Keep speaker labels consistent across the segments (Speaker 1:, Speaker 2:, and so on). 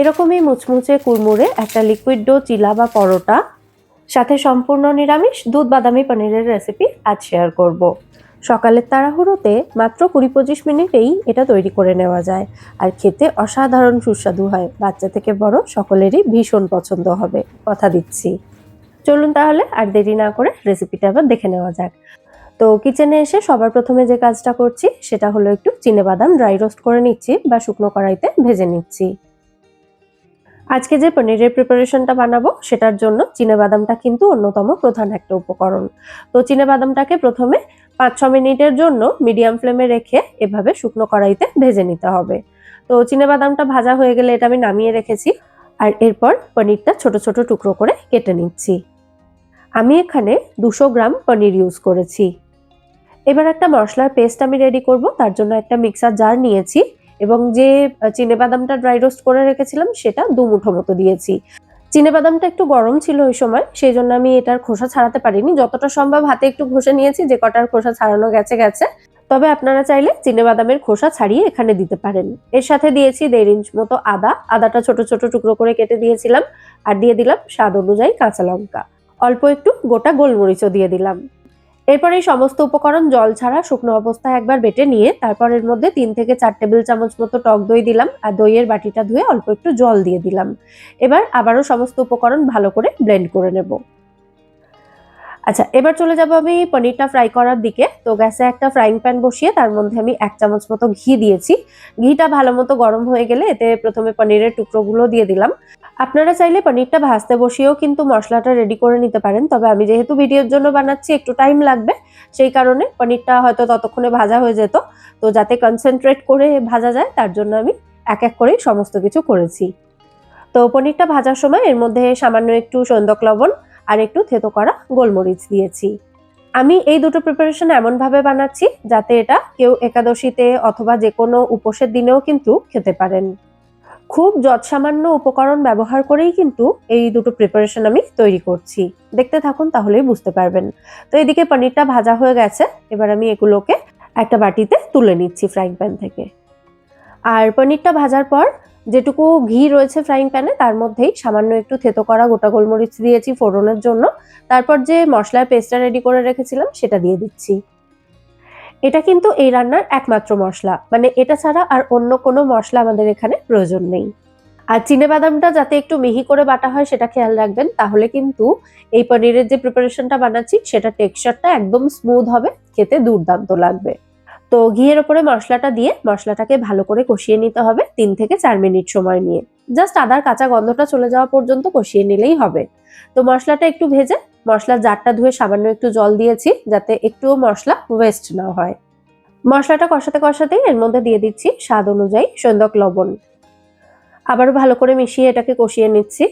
Speaker 1: এরকমই মুচমুচে কুড়মুড়ে একটা লিকুইড ডো চিলা বা পরোটা সাথে সম্পূর্ণ নিরামিষ দুধ বাদামি পনিরের রেসিপি আজ শেয়ার করব। সকালের তাড়াহুড়োতে মাত্র ২০-২৫ মিনিটেই এটা তৈরি করে নেওয়া যায়, আর খেতে অসাধারণ সুস্বাদু হয়। বাচ্চা থেকে বড় সকলেরই ভীষণ পছন্দ হবে, কথা দিচ্ছি। চলুন তাহলে আর দেরি না করে রেসিপিটা আবার দেখে নেওয়া যাক। তো কিচেনে এসে সবার প্রথমে যে কাজটা করছি সেটা হলো একটু চিনেবাদাম ড্রাই রোস্ট করে নিচ্ছি বা শুকনো কড়াইতে ভেজে নিচ্ছি। আজকে যে পনিরের প্রিপারেশনটা বানাবো সেটার জন্য চিনেবাদামটা কিন্তু অন্যতম প্রধান একটা উপকরণ। তো চিনেবাদামটাকে প্রথমে ৫-৬ মিনিটের জন্য মিডিয়াম ফ্লেমে রেখে এভাবে শুকনো কড়াইতে ভেজে নিতে হবে। তো চিনেবাদামটা ভাজা হয়ে গেলে এটা আমি নামিয়ে রেখেছি, আর এরপর পনিরটা ছোট ছোট টুকরো করে কেটে নিচ্ছি। আমি এখানে ২০০ গ্রাম পনির ইউজ করেছি। এবার একটা মশলার পেস্ট আমি রেডি করব। তার জন্য একটা মিক্সার জার নিয়েছি এবং যে চিনেবাদামটা ড্রাই রোস্ট করে রেখেছিলাম সেটা ২ মুঠো মতো দিয়েছি। চিনেবাদামটা একটু গরম ছিল ওই সময়, সেই জন্য আমি এটার খোসা ছাড়াতে পারিনি। যতটা সম্ভব হাতে একটু ঘষে নিয়েছি, যে কটার খোসা ছাড়ানো গেছে গেছে। তবে আপনারা চাইলে চিনেবাদামের খোসা ছাড়িয়ে এখানে দিতে পারেন। এর সাথে দিয়েছি ১.৫ ইঞ্চ মতো আদাটা ছোট ছোট টুকরো করে কেটে দিয়েছিলাম, আর দিয়ে দিলাম স্বাদ অনুযায়ী কাঁচা লঙ্কা। অল্প একটু গোটা গোলমরিচও দিয়ে দিলাম। এরপর এই সমস্ত উপকরণ জল ছাড়া শুকনো অবস্থায় একবার বেটে নিয়ে তারপর এর মধ্যে ৩ থেকে ৪ টেবিল চামচ মতো টক দই দিলাম, আর দইয়ের বাটিটা ধুয়ে অল্প একটু জল দিয়ে দিলাম। এবার আবারও সমস্ত উপকরণ ভালো করে ব্লেন্ড করে নেব। আচ্ছা, এবার চলে যাব আমি পনিরটা ফ্রাই করার দিকে। তো গ্যাসে একটা ফ্রাইং প্যান বসিয়ে তার মধ্যে আমি ১ চামচ মতো ঘি দিয়েছি। ঘিটা ভালো মতো গরম হয়ে গেলে এতে প্রথমে পনিরের টুকরোগুলো দিয়ে দিলাম। আপনারা চাইলে পনিরটা ভাজতে বসিয়েও কিন্তু মশলাটা রেডি করে নিতে পারেন, তবে আমি যেহেতু ভিডিওর জন্য বানাচ্ছি একটু টাইম লাগবে, সেই কারণে পনিরটা হয়তো ততক্ষণে ভাজা হয়ে যেত। তো যাতে কনসেন্ট্রেট করে ভাজা যায় তার জন্য আমি এক এক করেই সমস্ত কিছু করেছি। তো পনিরটা ভাজার সময় এর মধ্যে সামান্য একটু সৈন্দক লবণ আর একটু থেতো করা গোলমরিচ দিয়েছি। আমি এই দুটো প্রিপারেশন এমনভাবে বানাচ্ছি যাতে এটা কেউ একাদশীতে অথবা যে কোনো উপোসের দিনেও কিন্তু খেতে পারেন। খুব যৎসামান্য উপকরণ ব্যবহার করেই কিন্তু এই দুটো প্রিপারেশন আমি তৈরি করছি। দেখতে থাকুন তাহলেই বুঝতে পারবেন। তো এদিকে পনিরটা ভাজা হয়ে গেছে, এবার আমি এগুলোকে একটা বাটিতে তুলে নিচ্ছি ফ্রাইং প্যান থেকে। আর পনিরটা ভাজার পর যেটুকু ঘি রয়েছে ফ্রাইং প্যানে তার মধ্যেই সামান্য একটু থেতো করা গোটা গোলমরিচ দিয়েছি ফোড়নের জন্য। তারপর যে মশলার পেস্টটা রেডি করে রেখেছিলাম সেটা দিয়ে দিচ্ছি। এটা কিন্তু এই রান্নার একমাত্র মশলা, মানে এটা ছাড়া আর অন্য কোনো মশলা আমাদের এখানে প্রয়োজন নেই। আর চিনেবাদামটা যাতে একটু মিহি করে বাটা হয় সেটা খেয়াল রাখবেন, তাহলে কিন্তু এই পনিরের যে প্রিপারেশনটা বানাচ্ছি সেটা টেক্সচারটা একদম স্মুথ হবে, খেতে দুর্দান্ত লাগবে। তো ঘিয়ের ওপরে মশলাটা দিয়ে মশলাটাকে ভালো করে কষিয়ে নিতে হবে ৩ থেকে ৪ মিনিট সময় নিয়ে। জাস্ট আদার কাঁচা গন্ধটা চলে যাওয়া পর্যন্ত কষিয়ে নিলেই হবে। তো মশলাটা একটু ভেজে মশলার জারটা ধুয়ে সামান্য একটু জল দিয়েছি যাতে একটুও মশলা ওয়েস্ট না হয়। মশলাটা কষাতে কষাতেই এর মধ্যে দিয়ে দিচ্ছি স্বাদ অনুযায়ী সৈন্দক লবণ। আবারও ভালো করে মিশিয়ে এটাকে কষিয়ে নিচ্ছি।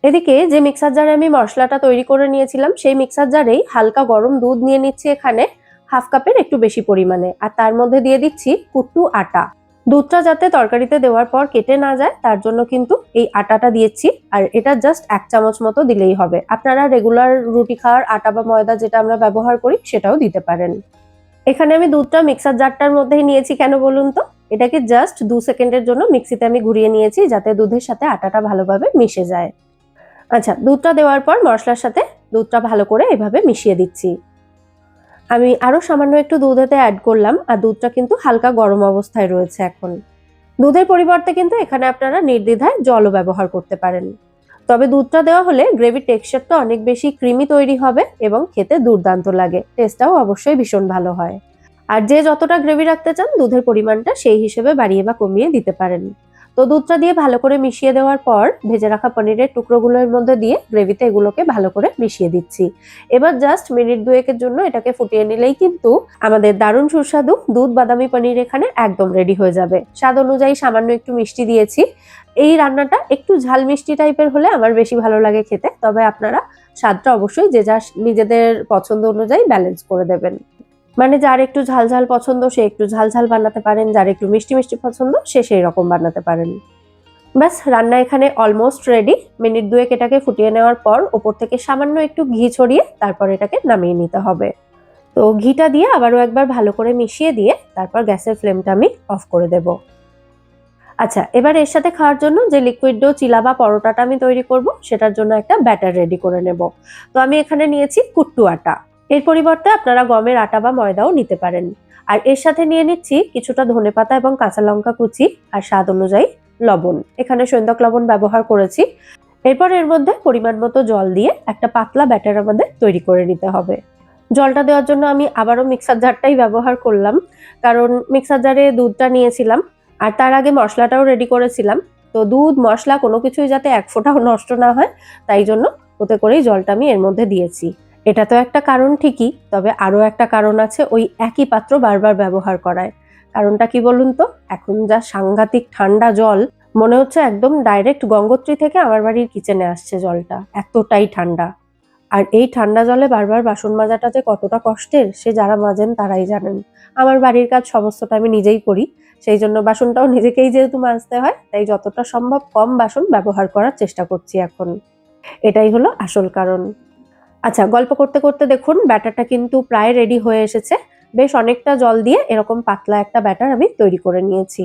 Speaker 1: এদিকে যে মিক্সার জারে আমি মশলাটা তৈরি করে নিয়েছিলাম সেই মিক্সার জারেই হালকা গরম দুধ নিয়ে নিচ্ছি এখানে ১/২ কাপের একটু বেশি পরিমাণে, আর তার মধ্যে দিয়ে দিচ্ছি কুট্টু আটা। দুধটা যাতে তরকারিতে দেওয়ার পর কেটে না যায় তার জন্য কিন্তু এই আটাটা দিয়েছি, আর এটা জাস্ট ১ চামচ মতো দিলেই হবে। আপনারা রেগুলার রুটি খাওয়ার আটা বা ময়দা যেটা আমরা ব্যবহার করি সেটাও দিতে পারেন। এখানে আমি দুধটা মিক্সার জারটার মধ্যেই নিয়েছি কেন বলুন তো, এটাকে জাস্ট ২ সেকেন্ডের জন্য মিক্সিতে আমি ঘুরিয়ে নিয়েছি যাতে দুধের সাথে আটাটা ভালোভাবে মিশে যায়। আচ্ছা, দুধটা দেওয়ার পর মশলার সাথে দুধটা ভালো করে এভাবে মিশিয়ে দিচ্ছি। আমি আরো সামান্য একটু দুধ এতে অ্যাড করলাম, আর দুধটা কিন্তু হালকা গরম অবস্থায় রয়েছে এখন। দুধের পরিবর্তে কিন্তু এখানে আপনারা নির্দ্বিধায় জলও ব্যবহার করতে পারেন। তবে দুধটা দেওয়া হলে গ্রেভির টেক্সচারটা অনেক বেশি ক্রিমি তৈরি হবে এবং খেতে দুর্দান্ত লাগে, টেস্টটাও অবশ্যই ভীষণ ভালো হয়। আর যে যতটা গ্রেভি রাখতে চান দুধের পরিমাণটা সেই হিসেবে বাড়িয়ে বা কমিয়ে দিতে পারেন। তো দুধটা দিয়ে ভালো করে মিশিয়ে দেওয়ার পর ভেজে রাখা পনিরের টুকরোগুলোর মধ্যে দিয়ে গ্রেভিতে এগুলোকে ভালো করে মিশিয়ে দিচ্ছি। এবার জাস্ট মিনিট ২ এর জন্য এটাকে ফুটিয়ে নিলেই কিন্তু আমাদের দারুণ সুস্বাদু দুধ বাদামি পনির এখানে একদম রেডি হয়ে যাবে। স্বাদ অনুযায়ী সামান্য একটু মিষ্টি দিয়েছি। এই রান্নাটা একটু ঝাল মিষ্টি টাইপের হলে আমার বেশি ভালো লাগে খেতে, তবে আপনারা স্বাদটা অবশ্যই যে যার নিজেদের পছন্দ অনুযায়ী ব্যালেন্স করে দেবেন। মানে যার একটু ঝাল ঝাল পছন্দ সে একটু ঝাল ঝাল বানাতে পারেন, যার একটু মিষ্টি মিষ্টি পছন্দ সে সেই রকম বানাতে পারেন। ব্যাস, রান্না এখানে অলমোস্ট রেডি। মিনিট ২ এটাকে ফুটিয়ে নেওয়ার পর ওপর থেকে সামান্য একটু ঘি ছড়িয়ে তারপর এটাকে নামিয়ে নিতে হবে। তো ঘিটা দিয়ে আবারও একবার ভালো করে মিশিয়ে দিয়ে তারপর গ্যাসের ফ্লেমটা আমি অফ করে দেব। আচ্ছা, এবার এর সাথে খাওয়ার জন্য যে লিকুইড ডো চিলা বা পরোটাটা আমি তৈরি করব সেটার জন্য একটা ব্যাটার রেডি করে নেব। তো আমি এখানে নিয়েছি কুট্টু আটা। এর পরিবর্তে আপনারা গমের আটা বা ময়দাও নিতে পারেন। আর এর সাথে নিয়ে নিচ্ছি কিছুটা ধনেপাতা এবং কাঁচা লঙ্কা কুচি আর স্বাদ অনুযায়ী লবণ। এখানে সৈন্দক লবণ ব্যবহার করেছি। এরপর এর মধ্যে পরিমাণ মতো জল দিয়ে একটা পাতলা ব্যাটার আমাদের তৈরি করে নিতে হবে। জলটা দেওয়ার জন্য আমি আবারও মিক্সার জারটাই ব্যবহার করলাম, কারণ মিক্সার জারে দুধটা নিয়েছিলাম আর তার আগে মশলাটাও রেডি করেছিলাম। তো দুধ মশলা কোনো কিছুই যাতে এক ফোঁটাও নষ্ট না হয়, তাই জন্য ওতে করেই জলটা আমি এর মধ্যে দিয়েছি। এটা তো একটা কারণ ঠিকই, তবে আরও একটা কারণ আছে ওই একই পাত্র বারবার ব্যবহার করায়। কারণটা কি বলুন তো? এখন যা সাংঘাতিক ঠান্ডা জল, মনে হচ্ছে একদম ডাইরেক্ট গঙ্গোত্রী থেকে আমার বাড়ির কিচেনে আসছে জলটা, এতটাই ঠান্ডা। আর এই ঠান্ডা জলে বারবার বাসন মাজাটা যে কতটা কষ্টের সে যারা মাজেন তারাই জানেন। আমার বাড়ির কাজ সমস্তটা আমি নিজেই করি, সেই জন্য বাসনটাও নিজেকেই যেহেতু মাজতে হয়, তাই যতটা সম্ভব কম বাসন ব্যবহার করার চেষ্টা করছি এখন। এটাই হলো আসল কারণ। আচ্ছা, গল্প করতে করতে দেখুন ব্যাটারটা কিন্তু প্রায় রেডি হয়ে এসেছে। বেশ অনেকটা জল দিয়ে এরকম পাতলা একটা ব্যাটার আমি তৈরি করে নিয়েছি।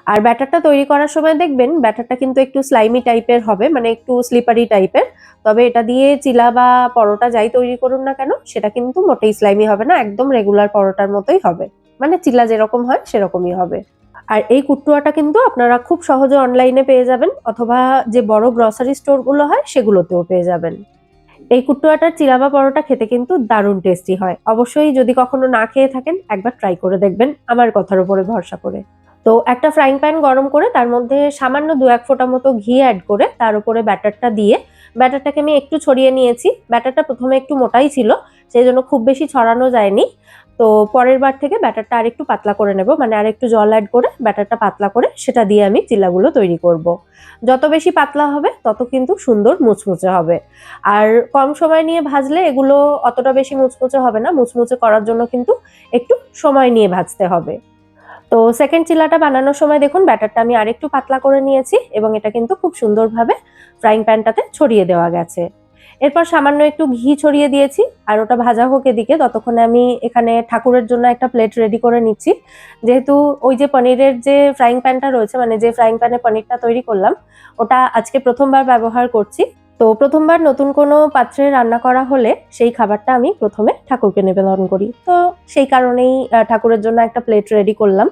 Speaker 1: আর ব্যাটারটা তৈরি করার সময় দেখবেন ব্যাটারটা কিন্তু একটু স্লাইমি টাইপের হবে, মানে একটু স্লিপারি টাইপের। তবে এটা দিয়ে চিলা বা পরোটা যাই তৈরি করুন না কেন সেটা কিন্তু মোটেই স্লাইমি হবে না, একদম রেগুলার পরোটার মতোই হবে। মানে চিলা যেরকম হয় সেরকমই হবে। আর এই কুট্টুয়াটা কিন্তু আপনারা খুব সহজে অনলাইনে পেয়ে যাবেন, অথবা যে বড় গ্রসারি স্টোরগুলো হয় সেগুলোতেও পেয়ে যাবেন। এই কুট্টুয়াটার চিলা বা পরোটা খেতে কিন্তু দারুণ টেস্টি হয়। অবশ্যই যদি কখনো না খেয়ে থাকেন একবার ট্রাই করে দেখবেন আমার কথার উপরে ভরসা করে। তো একটা ফ্রাইং প্যান গরম করে তার মধ্যে সামান্য ২-১ ফোঁটা মতো ঘি অ্যাড করে তার উপরে ব্যাটারটা দিয়ে ব্যাটারটাকে আমি একটু ছড়িয়ে নিয়েছি। ব্যাটারটা প্রথমে একটু মোটাই ছিল, সেই জন্য খুব বেশি ছড়ানো যায়নি। তো পরের বার থেকে ব্যাটারটা আরেকটু পাতলা করে নেব, মানে আরেকটু জল অ্যাড করে ব্যাটারটা পাতলা করে সেটা দিয়ে আমি চিল্লাগুলো তৈরি করব। যত বেশি পাতলা হবে তত কিন্তু সুন্দর মুচমুচে হবে। আর কম সময় নিয়ে ভাজলে এগুলো অতটা বেশি মুচমুচে হবে না। মুচমুচে করার জন্য কিন্তু একটু সময় নিয়ে ভাজতে হবে। তো সেকেন্ড চিলাটা বানানোর সময় দেখুন ব্যাটারটা আমি আরেকটু পাতলা করে নিয়েছি এবং এটা কিন্তু খুব সুন্দরভাবে ফ্রাইং প্যানটাতে ছড়িয়ে দেওয়া গেছে। এরপর সামান্য একটু ঘি ছড়িয়ে দিয়েছি আর ওটা ভাজা হোক এদিকে, ততক্ষণে আমি এখানে ঠাকুরের জন্য একটা প্লেট রেডি করে নিচ্ছি। যেহেতু ওই যে পনিরের যে ফ্রাইং প্যানটা রয়েছে, মানে যে ফ্রাইং প্যানে পনিরটা তৈরি করলাম, ওটা আজকে প্রথমবার ব্যবহার করছি। তো প্রথমবার নতুন কোনো পাত্রে রান্না করা হলে সেই খাবারটা আমি প্রথমে ঠাকুরকে নিবেদন করি। তো সেই কারণেই ঠাকুরের জন্য একটা প্লেট রেডি করলাম।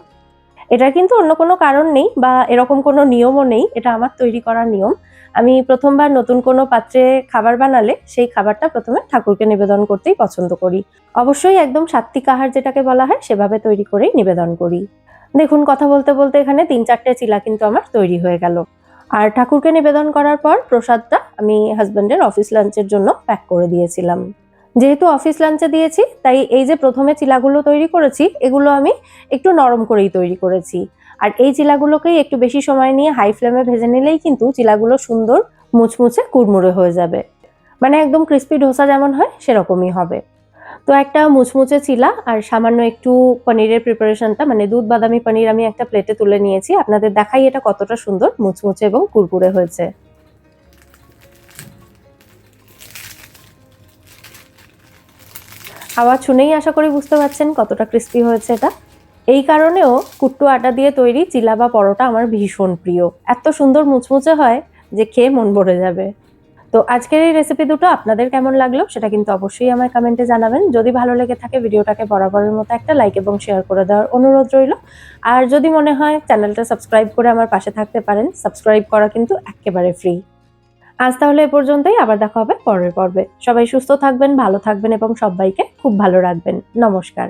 Speaker 1: এটার কিন্তু অন্য কোনো কারণ নেই বা এরকম কোনো নিয়মও নেই, এটা আমার তৈরি করার নিয়ম। আমি প্রথমবার নতুন কোনো পাত্রে খাবার বানালে সেই খাবারটা প্রথমে ঠাকুরকে নিবেদন করতেই পছন্দ করি। অবশ্যই একদম সাত্ত্বিক আহার যেটাকে বলা হয় সেভাবে তৈরি করেই নিবেদন করি। দেখুন কথা বলতে বলতে এখানে ৩-৪টে চিলা কিন্তু আমার তৈরি হয়ে গেল। আর ঠাকুরকে নিবেদন করার পর প্রসাদটা আমি হাজবেন্ডের অফিস লাঞ্চের জন্য প্যাক করে দিয়েছিলাম। যেহেতু অফিস লাঞ্চে দিয়েছি তাই এই যে প্রথমে চিলাগুলো তৈরি করেছি এগুলো আমি একটু নরম করেই তৈরি করেছি। আর এই চিলাগুলোকেই একটু বেশি সময় নিয়ে হাই ফ্লেমে ভেজে নিলেই কিন্তু চিলাগুলো সুন্দর মুচমুচে কুড়মুড়ে হয়ে যাবে, মানে একদম ক্রিস্পি ডোসা যেমন হয় সেরকমই হবে। তো একটা মুচমুচে চিলা আর সামান্য একটু পনিরের প্রিপারেশনটা, মানে দুধ বাদামি পনির আমি একটা প্লেটে তুলে নিয়েছি, আপনাদের দেখাই এটা কতটা সুন্দর মুচমুচে এবং কুড়কুড়ে হয়েছে। আওয়াজ শুনেই আশা করি বুঝতে পারছেন কতটা ক্রিস্পি হয়েছে এটা। এই কারণেও কুট্টু আটা দিয়ে তৈরি চিলা বা পরোটা আমার ভীষণ প্রিয়। এত সুন্দর মুচমুচে হয় যে খেয়ে মন ভরে যাবে। তো আজকের এই রেসিপি দুটো আপনাদের কেমন লাগলো সেটা কিন্তু অবশ্যই আমার কমেন্টে জানাবেন। যদি ভালো লেগে থাকে ভিডিওটাকে বরাবরের মতো একটা লাইক এবং শেয়ার করে দেওয়ার অনুরোধ রইল। আর যদি মনে হয় চ্যানেলটা সাবস্ক্রাইব করে আমার পাশে থাকতে পারেন, সাবস্ক্রাইব করা কিন্তু একেবারে ফ্রি। আজ তাহলে এ পর্যন্তই, আবার দেখা হবে পরের পর্বে। সবাই সুস্থ থাকবেন, ভালো থাকবেন এবং সবাইকে খুব ভালো রাখবেন। নমস্কার।